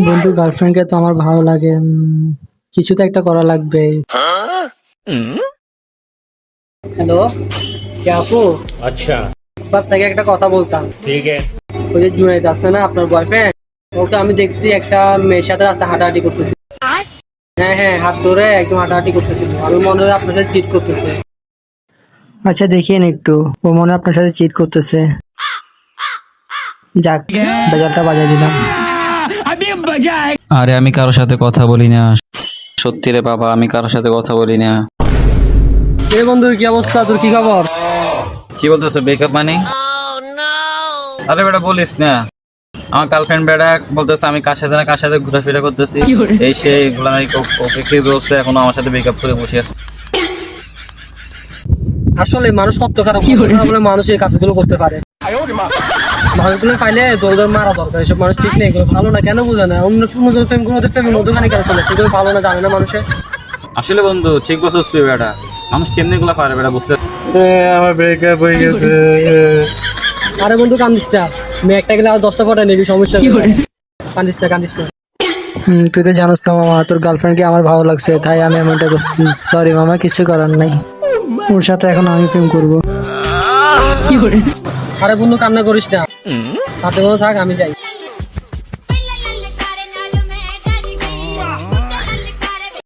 বন্ধু, গার্লফ্রেন্ডকে তো আমার ভালো লাগে। কিছু তো একটা করা লাগবে। হ্যালো, কে আপু? अच्छा। আপনাকে একটা কথা বলতাম। ठीक है। ওই যে জুনাইদ আছে না, আপনার বয়ফ্রেন্ড, ওকে আমি দেখছি একটা মেয়ের সাথে রাস্তায় হাঁটাহাঁটি করতেছে। হ্যাঁ হ্যাঁ, হাত ধরে একদম হাঁটাহাঁটি করতেছিল। আমি মনে হয় আপনার সাথে চিট করতেছে। আচ্ছা, দেখিয়েন একটু। ও মনে হয় আপনার সাথে চিট করতেছে। যাক, বেজালটা বাজাই দিলাম। আরে আমি কারোর সাথে কথা বলি না। সত্যি রে বাবা, আমি কারোর সাথে কথা বলি না। এ বন্ধু, কি অবস্থা? তোর কি খবর? কি বলতেছো ব্রেকআপ মানে? আরে বেটা বলিস না। আমার গার্লফ্রেন্ড বেটা বলতেছে আমি কার সাথে ঘোরাফেরা করতেছি, এই সেই এগুলা নাকি ওকে কি বলছে, এখনো আমার সাথে ব্রেকআপ করে বসে আছে। আসলে মানুষ কত খারাপ, কত খারাপ বলে মানুষ এই কাজগুলো করতে পারে। মানুষগুলো পাইলে দৌড় মারা দরকার। এসব মানুষ ঠিক নেই, এগুলো ভালো না। কেন বুঝে না? অন্য প্রেমের মধ্যখানে কেন চলে? সেগুলো ভালো না, জানে না মানুষের। আসলে বন্ধু ঠিক বলছিস তুই বেটা। মানুষ কেমনি গুলা পারে বেটা বুঝতে। আমার ব্রেকআপ হয়ে গেছে। আরে বন্ধু, কান্দিস না। মেয়ে একটা গেলে আর 10টা ফটো নিবি, সমস্যা কি? কান্দিস না, কান্দিস না। তুই তো জানোস না মামা, তোর গার্লফ্রেন্ডকে আমার ভালো লাগছে, তাই আমি এমনটা করছি। সরি মামা, কিছু করার নাই। ওর সাথে এখন আমি প্রেম করবো। আরে বন্ধু, কান্না করিস না। সাথে কোনো থাক, আমি যাই।